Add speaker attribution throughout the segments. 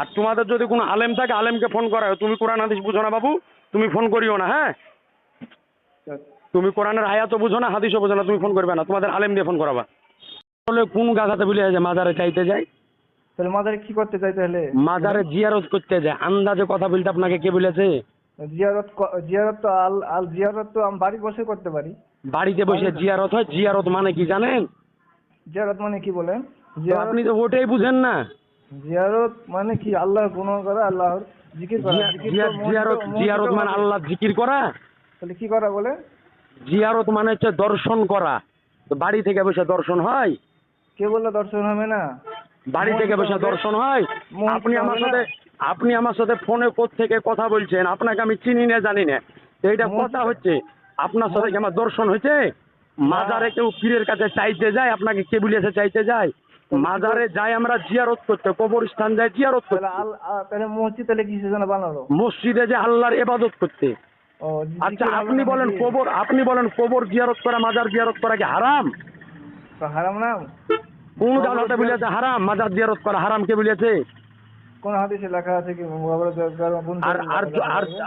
Speaker 1: আর তোমাদের যদি কোনো আলেম থাকে আলেমকে ফোন করাও। তুমি কোরআন হাদিস বুঝো না বাবু, তুমি ফোন করিও না। হ্যাঁ, তুমি কোরআনের আয়াতও বুঝো না, হাদিসও বুঝো না, তুমি ফোন করবে না, তোমাদের আলেম দিয়ে ফোন করাবা। তাহলে কোন গাধাতে বলে যে মাজারে চাইতে যায়?
Speaker 2: তাহলে মাজারে কি করতে চাই তাহলে?
Speaker 1: মাজারে জিয়ারত করতে যায়। আন্দাজে কথা বলতে আপনাকে কে বলেছে?
Speaker 2: জিয়ারত তো আল জিয়ারত তো আমি বাড়ি বসে করতে পারি।
Speaker 1: বাড়িতে বসে জিয়ারত হয়? জিয়ারত মানে কি জানেন?
Speaker 2: জিয়ারত মানে কি বলেন?
Speaker 1: তো আপনি তো ওটাই বুঝেন না।
Speaker 2: জিয়ারত মানে কি? আল্লাহর গুণগান করা, আল্লাহর জিকির করা।
Speaker 1: জিয়ারত মানে আল্লাহ জিকির করা।
Speaker 2: তাহলে কি করা বলে?
Speaker 1: জিয়ারত মানে হচ্ছে দর্শন করা। তো বাড়ি থেকে বসে দর্শন হয়?
Speaker 2: কে বললো দর্শন হবে না?
Speaker 1: বাড়ি থেকে বসে দর্শন হয়? আপনি আমার সাথে ফোনে থেকে কথা বলছেন, আপনাকে আমি চিনি না জানি না, এইটা কথা হচ্ছে। আপনার সাথে কি আমার দর্শন হয়েছে? মাজারে কেউ পীরের কাছে চাইতে যায়? আপনাকে কে বলেছে চাইতে যায়? মাজারে যাই আমরা জিয়ারত করতে, কবরস্থান যায় জিয়ারত করতে।
Speaker 2: তাহলে মসজিদ তাহলে কিসের জন্য বানালো?
Speaker 1: মসজিদে যে আল্লাহর ইবাদত করতে। আচ্ছা আপনি বলেন কবর জিয়ারত করা, মাজার জিয়ারত করা কি হারাম?
Speaker 2: হারাম না?
Speaker 1: কোন গালাতে বলেছে হারাম? মাজার জিয়ারত করা হারাম কে বলেছে?
Speaker 2: কোন হাদিসে লেখা আছে কি?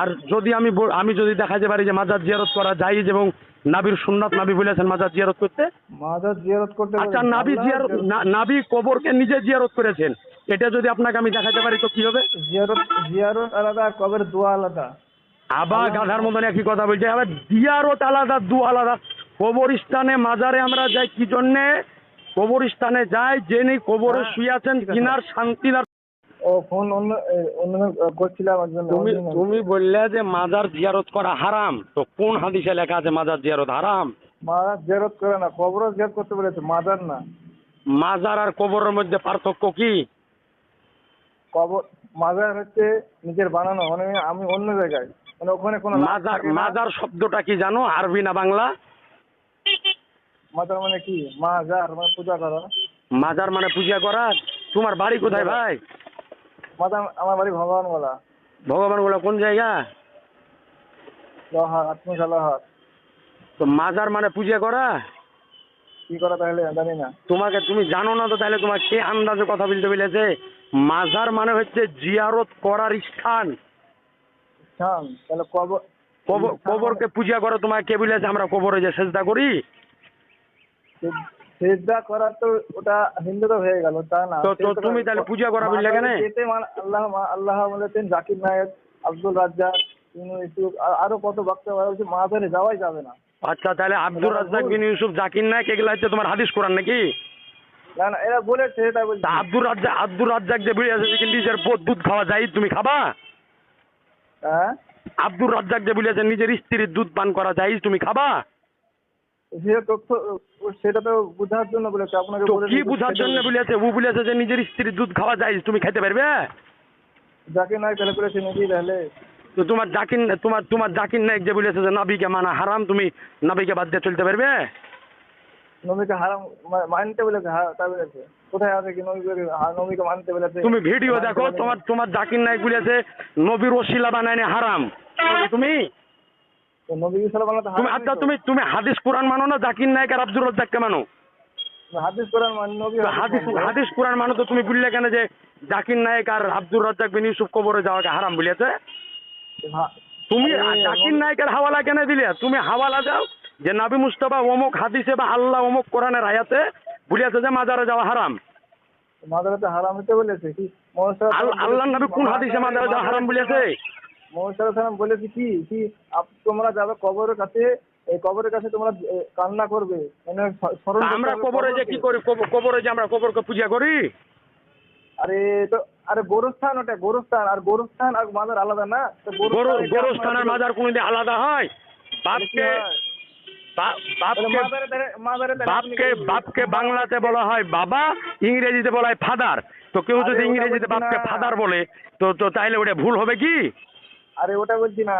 Speaker 1: আর যদি আমি যদি দেখাতে পারি যে মাজার জিয়ারত করা জায়েজ এবং নাবির সুন্নাত, নাবি বলেছেন মাজার জিয়ারত করতে।
Speaker 2: মাজার জিয়ারত করতে।
Speaker 1: আচ্ছা নাবি কবরকে নিজে জিয়ারত করেছেন, এটা যদি আপনাকে আমি দেখাতে পারি তো কি হবে?
Speaker 2: জিয়ারত আলাদা আর কবরের দোয়া আলাদা।
Speaker 1: আবার গাধার মতন একই কথা বলছে। আবার জিয়ারত আলাদা, দোয়া আলাদা। কবরস্থানে মাজারে আমরা যাই কি জন্যে? কবরস্থানে যাই জেনে কবরে শুয়ে আছেন কিনার শান্তির।
Speaker 2: ও ফোন অন্য করছিলাম একজন।
Speaker 1: তুমি বললে যে মাজার জিয়ারত করা হারাম, তো কোন হাদিসে লেখা আছে মাজার জিয়ারত হারাম?
Speaker 2: মাজার জিয়ারত করে না, কবরও জিয়ারত করতে বলেছে, মাজার না।
Speaker 1: মাজার আর কবরের মধ্যে পার্থক্য কি?
Speaker 2: কবর মাজার হচ্ছে নিজের বানানো, মানে আমি অন্য জায়গায়, মানে ওখানে কোনো
Speaker 1: মাজার শব্দটা কি জানো? আরবি না বাংলা?
Speaker 2: মাজার মানে কি? মাজার মানে পূজা করা।
Speaker 1: মাজার মানে পূজা করা। তোমার বাড়ি কোথায় ভাই?
Speaker 2: মাজার আমার বাড়ি ভগবানগোলা।
Speaker 1: ভগবানগোলা কোন জায়গা?
Speaker 2: লোহার, আত্মীয় লোহার।
Speaker 1: তো মাজার মানে পূজা করা।
Speaker 2: কি করা তাহলে জানি না।
Speaker 1: তুমি জানো না তো তাহলে তোমাকে কে আন্দাজে কথা বলতে বলেছে? মাজার মানে হচ্ছে জিয়ারত করার স্থান।
Speaker 2: তাহলে
Speaker 1: কবরকে পূজা করো তোমাকে কে বলেছে আমরা কবরে যে সেজদা করি?
Speaker 2: সেজদা করা তো ওটা হিন্দুরা হয়ে গেল, তা না।
Speaker 1: তো তুমি তাহলে পূজা করা বললে কেন?
Speaker 2: আল্লাহ বলেছেন জাকির নায়েক, আব্দুল রাজ্জাক, ইউসুফ, আরো কত বক্তা বলছে মাজারে যাওয়াই যাবে না।
Speaker 1: আচ্ছা তাহলে আব্দুর রাজ্জাক বিন ইউসুফ, জাকির নায়েক এগুলা হচ্ছে তোমার হাদিস কোরআন নাকি?
Speaker 2: না না, এরা বলেছে এটা বলছে।
Speaker 1: আব্দুর রাজ্জাক যে বলেছে যে নিজের দুধ খাওয়া যায়, তুমি খাবা?
Speaker 2: হ্যাঁ,
Speaker 1: আব্দুর রাজ্জাক যে বলেছে নিজের স্ত্রীর দুধ পান করা যায়, তুমি খাবা?
Speaker 2: সেটা তো বুঝার জন্য বলেছে আপনাকে।
Speaker 1: কি বুঝার জন্য বলেছে? ও বলেছে যে নিজের স্ত্রীর দুধ খাওয়া যায়, তুমি খাইতে পারবে?
Speaker 2: জাকির নায়েক তাহলে বলেছে নাকি তাহলে?
Speaker 1: তো তোমার জাকির নায়েক যে বলেছে যে নবীকে মানা হারাম, তুমি নবীকে বাদ দিয়ে চলতে পারবে?
Speaker 2: নবীকে হারাম মানতে বলেছে, তা বলেছে কোথায় আছে কি নবীকে মানতে বলেছে?
Speaker 1: তুমি ভিডিও দেখো, তোমার জাকির নায়েক বলেছে নবীর ওসিলা বানায় হারাম। তুমি আচ্ছা তুমি হাদিস কোরআন মানো না জাকির নায়েক আর আব্দুর রাজ্জাককে মানো?
Speaker 2: হাদিস কোরআন মানি, নবী
Speaker 1: হাদিস কোরআন মানো, তো তুমি বললে কেন যে জাকির নায়েক আর আব্দুর রাজ্জাক বিন ইউসুফ কবরে যাওয়াকে হারাম বলেছে? তুমি জাকির নায়েকের হাওয়ালা কেন দিলে? তুমি হাওয়ালা দাও যে নবী মুস্তাফা অমুক হাদিসে বা আল্লাহ অমুক কোরআনের আয়াতে বলেছে যে মাজারে যাওয়া হারাম।
Speaker 2: মাজারে হারাম হতে বলেছে কি?
Speaker 1: আল্লাহ নবী কোন হাদিসে মাজারে যাওয়া হারাম বলেছে?
Speaker 2: মোহাম্মদ বলেছে কি তোমরা যাবে কবরের কাছে, এই কবরের কাছে তোমরা কান্না করবে, মানে
Speaker 1: আমরা কবরে যে কি করি? কবরে যে আমরা কবরকে পূজা করি?
Speaker 2: আরে গোরস্থান, ওটা গোরস্থান, আর গোরস্থান আর মাজার আলাদা না।
Speaker 1: গোরস্থান আর মাজার কোনদিন আলাদা হয়? বাপকে বাংলাতে বলা হয় বাবা, ইংরেজিতে বলা হয় ফাদার। তো কেউ যদি ইংরেজিতে বাপকে ফাদার বলে তো তাইলে ওটা ভুল হবে কি?
Speaker 2: আরে ওটা বলছি না,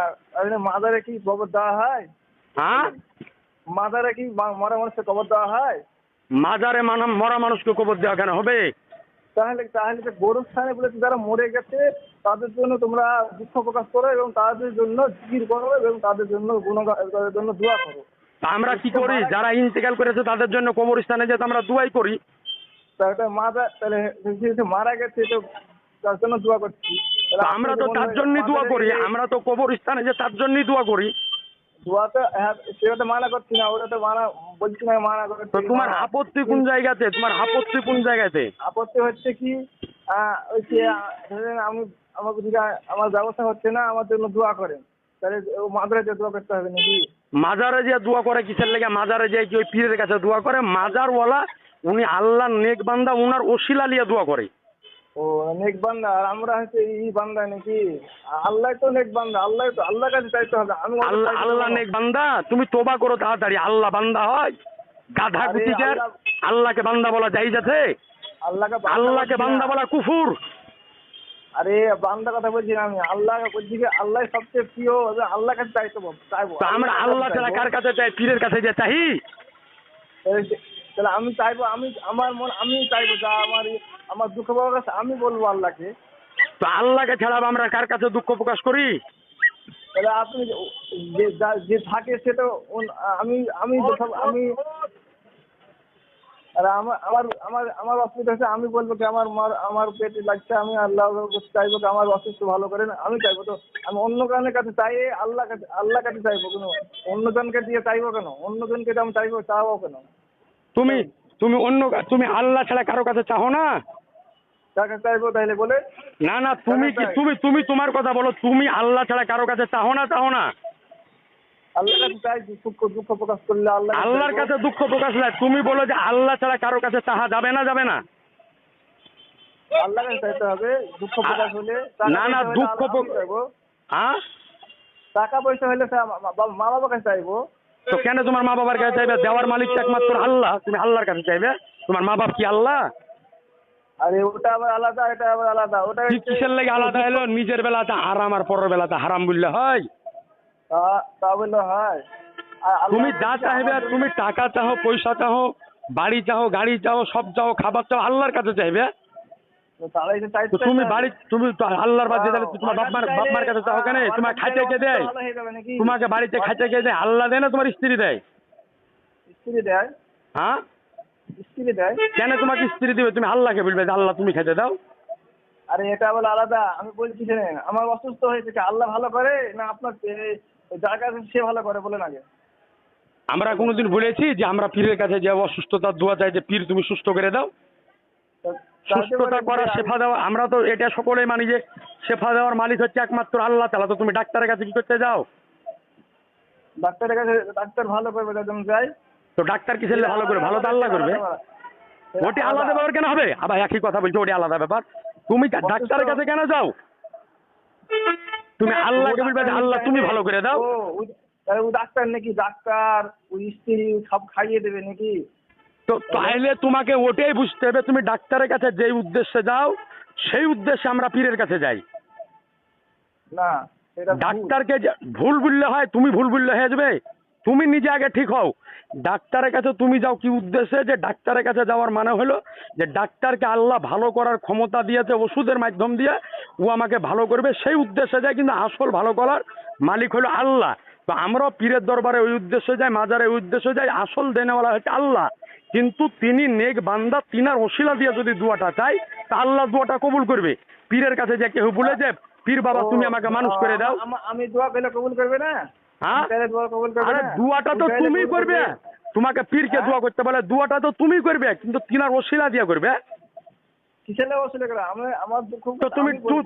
Speaker 2: মাজারে কি কবর দেওয়া হয়?
Speaker 1: হ্যাঁ,
Speaker 2: মাজারে কি মরা মানুষকে কবর দেওয়া হয়?
Speaker 1: মাজারে মরা মানুষকে কবর দেওয়া কেন হবে?
Speaker 2: তাহলে গোরস্থানে বলেছে যারা মরে গেছে তাদের জন্য তোমরা দুঃখ প্রকাশ করো এবং তাদের জন্য জিকির করো এবং তাদের জন্য তাদের জন্য দোয়া করো।
Speaker 1: আমরা কি করি? যারা ইন্তেকাল করেছে তাদের জন্য কবরস্থানে যেতে আমরা দোয়াই করি।
Speaker 2: তাহলে মারা গেছে তো তার জন্য দোয়া করছি।
Speaker 1: তো আমরা তো তার জন্যই দোয়া করি, আমরা তো কবরস্থানে যে তার জন্যই দোয়া করি।
Speaker 2: দোয়া তো হ্যাঁ, সেটা তো মানা করছি না, ওটা তো মানা বলছি না, মানা করছি।
Speaker 1: তো তোমার আপত্তি কোন জায়গাতে, তোমার আপত্তি কোন জায়গাতে?
Speaker 2: আপত্তি হচ্ছে কি, ওই যে ধরেন আমি আমাকে যদি আমার ব্যবস্থা হচ্ছে না, আমার জন্য দোয়া করেন, তাহলে মাদ্রাসে যে দোয়া করতে হবে নাকি?
Speaker 1: মাজারে যে দোয়া করে কিসের লেগে? মাজারে যে কি ওই পীরের কাছে দোয়া করে? মাজারওয়ালা উনি আল্লাহ নেক বান্দা, উনার ওসিলা লিয়ে দোয়া করে।
Speaker 2: ও নেক বান্দা, আর আমরা হচ্ছে এই বান্দা নাকি? আল্লাহ তো নেক বান্দা, আল্লাহ তো, আল্লাহর কাছে চাইতে হবে। আমি ওর
Speaker 1: আল্লাহ
Speaker 2: কাছে চাইতে
Speaker 1: আল্লাহ
Speaker 2: পারবো না।
Speaker 1: নেক বান্দা, তুমি তোবা করো তাড়াতাড়ি। আল্লাহ বান্দা হয়? গাধা
Speaker 2: আরে
Speaker 1: কুতিকার। আল্লাহকে বান্দা বলা জায়েজ আছে? আল্লাহকে বান্দা বলা কুফুর।
Speaker 2: আরে বান্দা কথা বলছি না আমি, আল্লাহ বলছি কি আল্লাহ সবচেয়ে প্রিয়, আল্লাহর কাছে চাইবো।
Speaker 1: তো আমরা আল্লাহ ছাড়া কার কাছে চাই? পীরের কাছে যে চাই?
Speaker 2: তাহলে আমি চাইবো, আমি আমার মন আমি চাইবো যা আমার দুঃখ প্রকাশ আমি বলবো আল্লাহকে।
Speaker 1: তো আল্লাহকে ছাড়া আমরা কার কাছে দুঃখ প্রকাশ করি?
Speaker 2: তাহলে আপনি যে থাকে সেটা আমি আমি আমি আর আমার আমার আমার আমার অসুবিধা হচ্ছে, আমি বলবো কি আমার পেটে লাগছে, আমি আল্লাহ চাইবো কি আমার অসুস্থ ভালো করেন, আমি চাইবো। তো আমি অন্য কারণের কাছে চাই, আল্লাহ কাছে চাইবো কেন? অন্যজনকে দিয়ে চাইবো কেন? অন্যজনকে আমি চাইবো কেন?
Speaker 1: তুমি তুমি তুমি আল্লাহ ছাড়া কারো কাছে চাও না?
Speaker 2: কার কাছে চাইবো তাহলে বলে?
Speaker 1: না না, তুমি কি তুমি তোমার কথা বলো। তুমি আল্লাহ ছাড়া কারো কাছে চাও না? চাও না?
Speaker 2: আল্লাহর কাছে চাই, দুঃখ প্রকাশ করলে
Speaker 1: আল্লাহর কাছে দুঃখ প্রকাশ হয়। তুমি বলো যে আল্লাহ ছাড়া কারো কাছে চাহা যাবে না? যাবে না?
Speaker 2: আল্লাহর কাছে চাইতে হবে দুঃখ প্রকাশ হলে।
Speaker 1: না না, দুঃখ হ্যাঁ,
Speaker 2: টাকা পয়সা হলে মা বাবার কাছে চাইবো।
Speaker 1: তো কেন তোমার মা বাবার কাছে চাইবে? দেওয়ার মালিক তো একমাত্র আল্লাহ, তুমি আল্লাহর কাছে চাইবে? তোমার মা বাপ কি আল্লাহ?
Speaker 2: আরে ওটা আবার আলাদা, এটা আবার আলাদা। ওটা
Speaker 1: কিসের লেগে আলাদা হলো? নিজের বেলাতে আরাম আর পরের বেলাতে হারাম বললে হয়?
Speaker 2: তা বললে হয়?
Speaker 1: তুমি যা চাইবে, তুমি টাকা চাও, পয়সা চাও, বাড়ি চাও, গাড়ি চাও, সব চাও, খাবার চাও, আল্লাহর কাছে চাইবে। তো তুমি বাড়ি, তুমি তো আল্লাহর বাদ দিয়ে তাহলে তোমার বাপমার কাছে চাও কেন? তোমার খাইতে কে দেয়? তোমাকে বাড়িতে খাইতে কে দেয়? আল্লাহ দেয় না তোমার স্ত্রী দেয়?
Speaker 2: স্ত্রী দেয়।
Speaker 1: হ্যাঁ,
Speaker 2: স্ত্রী দেয়।
Speaker 1: কেন তোমাকে স্ত্রী দিবে? তুমি আল্লাহকে বলবে যে আল্লাহ তুমি খেতে দাও।
Speaker 2: আরে এটা বলে আলাদা। আমি বলছি শোনেন, আমার অসুস্থ হয়েছে কি আল্লাহ ভালো করে না আপনার যার কাছে সে ভালো করে বলেন আগে?
Speaker 1: আমরা কোনোদিন বলেছি যে আমরা পীরের কাছে যে অসুস্থতার দোয়া চাই যে পীর তুমি সুস্থ করে দাও? সুস্থতা করা, শেফা দেওয়া, আমরা তো এটা সকলেই মানি যে শেফা দেওয়ার মালিক হচ্ছে একমাত্র আল্লাহ তাআলা। তো তুমি ডাক্তারের কাছে কি করতে যাও?
Speaker 2: ডাক্তারের কাছে ডাক্তার ভালো করবে যখন যাই।
Speaker 1: তো ডাক্তার কিসের লেগে ভালো করবে? ভালো তো আল্লাহ করবে। ওটি আলাদা ব্যাপার কেন হবে? আবার একই কথা বলছো, ওটি আলাদা ব্যাপার। তুমি ডাক্তারের কাছে কেন যাও? তুমি আল্লাহকে বলবে যে আল্লাহ তুমি ভালো করে দাও।
Speaker 2: ও ডাক্তার নাকি? ডাক্তার ওই স্ত্রী সব খাইয়ে দেবে নাকি?
Speaker 1: তো তাইলে তোমাকে ওটাই বুঝতে হবে, তুমি ডাক্তারের কাছে যেই উদ্দেশ্যে যাও সেই উদ্দেশ্যে আমরা পীরের কাছে যাই
Speaker 2: না।
Speaker 1: ডাক্তারকে ভুল বললে হয়? তুমি ভুল বললে হয়ে যাবে? তুমি নিজে আগে ঠিক হও। ডাক্তারের কাছে তুমি যাও কি উদ্দেশ্যে? যে ডাক্তারের কাছে যাওয়ার মানে হলো যে ডাক্তারকে আল্লাহ ভালো করার ক্ষমতা দিয়েছে ওষুধের মাধ্যম দিয়ে, ও আমাকে ভালো করবে, সেই উদ্দেশ্যে যায়। কিন্তু আসল ভালো করার মালিক হলো আল্লাহ। তো আমরাও পীরের দরবারে ওই উদ্দেশ্যে যাই, মাজারে ওই উদ্দেশ্যে যাই। আসল দেনেওয়ালা হচ্ছে আল্লাহ। কিন্তু তিনি নেক বান্দা, তিনার ওসিলা দিয়ে যদি দোয়াটা চাই তা আল্লাহ দোয়াটা কবুল করবে। পীরের কাছে যে কেউ বলে যে পীর বাবা তুমি আমাকে মানুষ করে দাও,
Speaker 2: আমি দোয়া পেলে কবুল করবে না?
Speaker 1: হ্যাঁ, আরে দোয়াটা তো তুমি করবে। তোমাকে পীরকে দোয়া করতে বলে, দোয়াটা তো তুমি করবে, কিন্তু তিনার ওসিলা দিয়ে করবে।
Speaker 2: কিসের ওসিলা করে? আমার দুঃখ।
Speaker 1: তো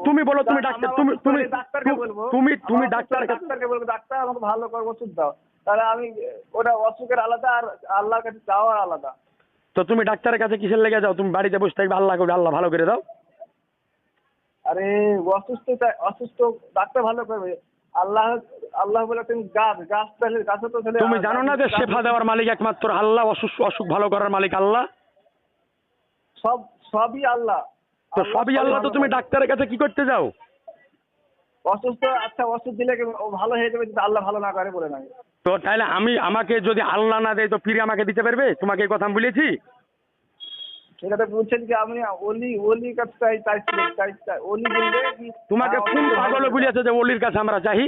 Speaker 1: তুমি বলো, তুমি ডাক্তার, তুমি
Speaker 2: ডাক্তারকে বলবো,
Speaker 1: তুমি ডাক্তারকে
Speaker 2: বলবো ডাক্তার আমাকে ভালো করে ওষুধ দাও। তাহলে আমি ওটা অসুখের আলাদা আর আল্লাহর কাছে যাওয়ার আলাদা।
Speaker 1: তো তুমি ডাক্তারের কাছে কিসের লেগে যাও? তুমি বাড়িতে বসে থাকবে, আল্লাহ করবে, আল্লাহ ভালো করে দাও।
Speaker 2: আরে অসুস্থ ডাক্তার ভালো করবে। আল্লাহ বলে তুমি গাছ তাহলে গাছে তো।
Speaker 1: তুমি জানো না যে শেফা দেওয়ার মালিক একমাত্র আল্লাহ, অসুখ ভালো করার মালিক আল্লাহ।
Speaker 2: সবই আল্লাহ।
Speaker 1: তো সবই আল্লাহ, তো তুমি ডাক্তারের কাছে কি করতে যাও?
Speaker 2: অসুস্থ, আচ্ছা ওষুধ দিলে ও ভালো হয়ে যাবে যদি আল্লাহ ভালো না করে বলে না।
Speaker 1: তো তাহলে আমাকে যদি আল্লাহ না দেয় তো পীর আমাকে দিতে পারবে? তোমাকে এই কথা আমি বলেছি?
Speaker 2: এটা তো বলছেন কি আপনি ওলি কাছে চাই ওলি বলবে কি?
Speaker 1: তোমাকে কোন পাগল বলেছে যে ওলির কাছে আমরা চাই?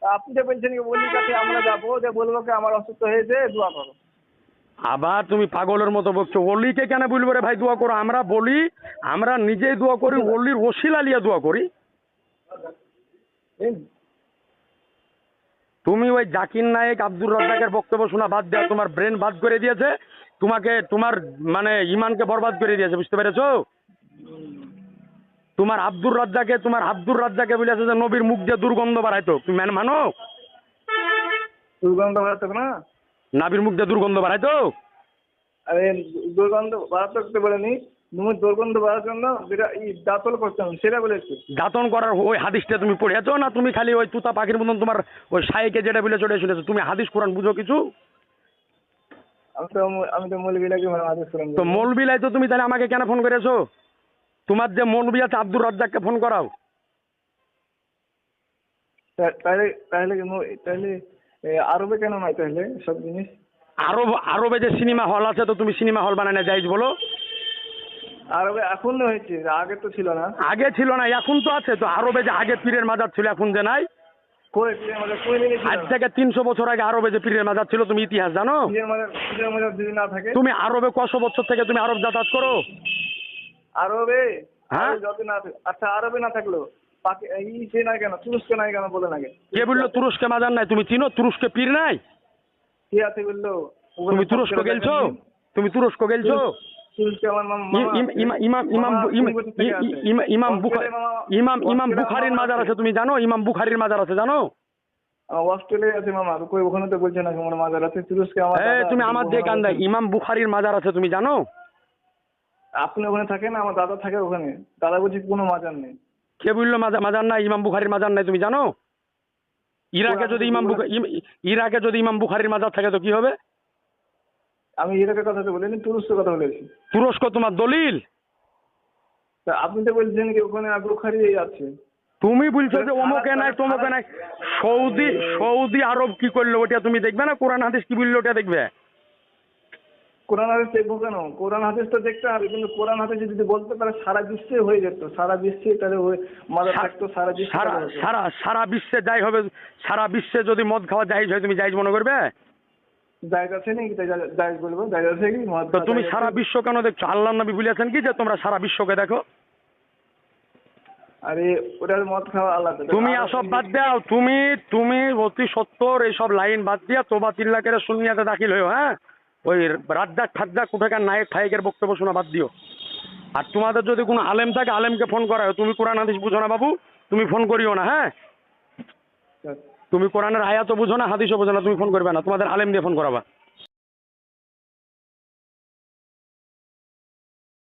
Speaker 2: আপনি তো বলছেন কি ওলির কাছে আমরা যাবো, যে বলবো কি আমার অসুস্থ হয়েছে দোয়া করো।
Speaker 1: আবার তুমি পাগলের মতো বকছো। অলিকে কেন বলবো রে ভাই দোয়া করো? আমরা বলি, আমরা নিজেই দোয়া করি, অলির ওসিলা লিয়া দোয়া করি।
Speaker 2: এই
Speaker 1: তুমি ওই জাকির নায়েক আব্দুর রাজ্জাকের বক্তব্য শোনা বাদ দেওয়া, তোমার ব্রেন বাদ করে দিয়েছে, তোমাকে তোমার মানে ইমানকে বরবাদ করে দিয়েছে, বুঝতে পেরেছো? তোমার আব্দুর রাজ্জাকে বলেছে যে নবীর মুখ দিয়ে দুর্গন্ধ বাড়াইতো, তুমি মানো?
Speaker 2: দুর্গন্ধ বাড়াতো না?
Speaker 1: নাবির মুখ দিয়ে দুর্গন্ধ বাড়াইতো?
Speaker 2: আরে দুর্গন্ধ বাড়াতে বলেনি, তুমি দুর্গন্ধ বাড়ার জন্য যেটা দাঁতল করতাম সেটা বলেছি।
Speaker 1: দাতন করার ওই হাদিসটা তুমি পড়েছো না? তুমি খালি ওই তুতা পাখির মতন তোমার ওই শাইকে যেটা বলেছো ওটাই শুনেছো। তুমি হাদিস কোরআন বুঝো কিছু?
Speaker 2: আমি তো মৌলবীলাকে আদেশ করেন।
Speaker 1: তো মৌলবি তো তুমি তাহলে আমাকে কেন ফোন করেছো? তোমার যে মৌলবি আছে আব্দুর রাজ্জাককে ফোন করাও।
Speaker 2: তাহলে তাহলে তাহলে আরবে কেন নয় তাহলে সব জিনিস?
Speaker 1: আরবে যে সিনেমা হল আছে, তো তুমি সিনেমা হল বানায় না যাইজ বলো?
Speaker 2: আরবে এখন হয়েছে, আগে তো ছিল না।
Speaker 1: আগে ছিল না, এখন তো আছে। তো আরবে যে আগে পীরের মাজার ছিল, এখন যে নাই।
Speaker 2: কই পীরের মাজার কই নিয়েছিল?
Speaker 1: আজ থেকে 300 বছর আগে আরবে যে পীরের মাজার ছিল, তুমি ইতিহাস জানো?
Speaker 2: পীরের মাজার যদি না থাকে?
Speaker 1: তুমি আরবে কত বছর থেকে তুমি আরব যাতায়াত করো?
Speaker 2: আরবে
Speaker 1: হ্যাঁ?
Speaker 2: যত না আচ্ছা আরবে না থাকলো সে নাই কেন, তুরস্কে নাই কেন বলে নাকি?
Speaker 1: কে বললো তুরস্কে মাজার নাই? তুমি চিনো তুরস্কে পীর নাই?
Speaker 2: কি আছে বললো?
Speaker 1: তুমি তুরস্ক গেলছো? তুমি তুরস্ক গেলছো?
Speaker 2: তুরস্কে আমার
Speaker 1: ইমাম বুখারীর মাজার আছে, তুমি জানো? ইমাম বুখারীর মাজার আছে, জানো?
Speaker 2: অস্ট্রেলিয়া আছে মামা, কই ওখানে তো বলছে না আমার মাজার আছে। তুরস্কে আমার
Speaker 1: তুমি আমার দিয়ে কান দেয়, ইমাম বুখারীর মাজার আছে, তুমি জানো?
Speaker 2: আপনি ওখানে থাকেন, আমার দাদা থাকে ওখানে। দাদা বলছি কোনো মাজার নেই।
Speaker 1: কে বললো মাজার নাই? ইমাম বুখারীর মাজার নাই, তুমি জানো? ইরাকে যদি ইমাম বুখারীর মাজার থাকে তো কি হবে?
Speaker 2: আমি ইরাকের কথা তো বলিনি, তুরস্কের কথা বলেছি।
Speaker 1: তুরস্ক তোমার দলিল?
Speaker 2: তা আপনি তো বলছেন কি ওখানে বুখারী আছে।
Speaker 1: তুমি বলছো যে অমুকে নাই তমুকে নাই। সৌদি আরব কি করলো ওটা তুমি দেখবে না? কোরআন হাদিস কি বললো ওটা দেখবে?
Speaker 2: কোরআন হাদিস দেখবো কেন? কোরআন হাদিস তো দেখতে হবে, কিন্তু কোরআন হাদিস যদি বলতে পারে সারা বিশ্বে হয়ে যেত, সারা বিশ্বে তাহলে মাজার থাকতো, সারা বিশ্বে
Speaker 1: সারা বিশ্বে যাই হবে। সারা বিশ্বে যদি মদ খাওয়া জায়েজ হয়, তুমি জায়েজ মনে করবে?
Speaker 2: জায়েজ আছে নাকি? জায়েজ বলবো, জায়েজ আছে কি?
Speaker 1: তো তুমি সারা বিশ্ব কেন দেখছো? আল্লাহর নবী বলেছেন কি যে তোমরা সারা বিশ্বকে দেখো?
Speaker 2: আরে ওটার মদ খাওয়া আলাদা।
Speaker 1: তুমি আসব বাদ দাও। তুমি অতি সত্তর এইসব লাইন বাদ দিয়া তোবা তিল্লাকের সুন্নিয়াতে দাখিল হয়েও। হ্যাঁ, ওই রাজ্জাক ঠাজ্জাক কোথাকার নায়ক ফায়েকের বক্তব্য শোনা বাদ দিও। আর তোমাদের যদি কোনো আলেম থাকে, আলেমকে ফোন করা হয়। তুমি কোরআন হাদিস বুঝো না বাবু, তুমি ফোন করিও না। হ্যাঁ, তুমি কোরআনের আয়াতও বুঝো না, হাদিসও বুঝো না, তুমি ফোন করবে না। তোমাদের আলেম দিয়ে ফোন করাবা।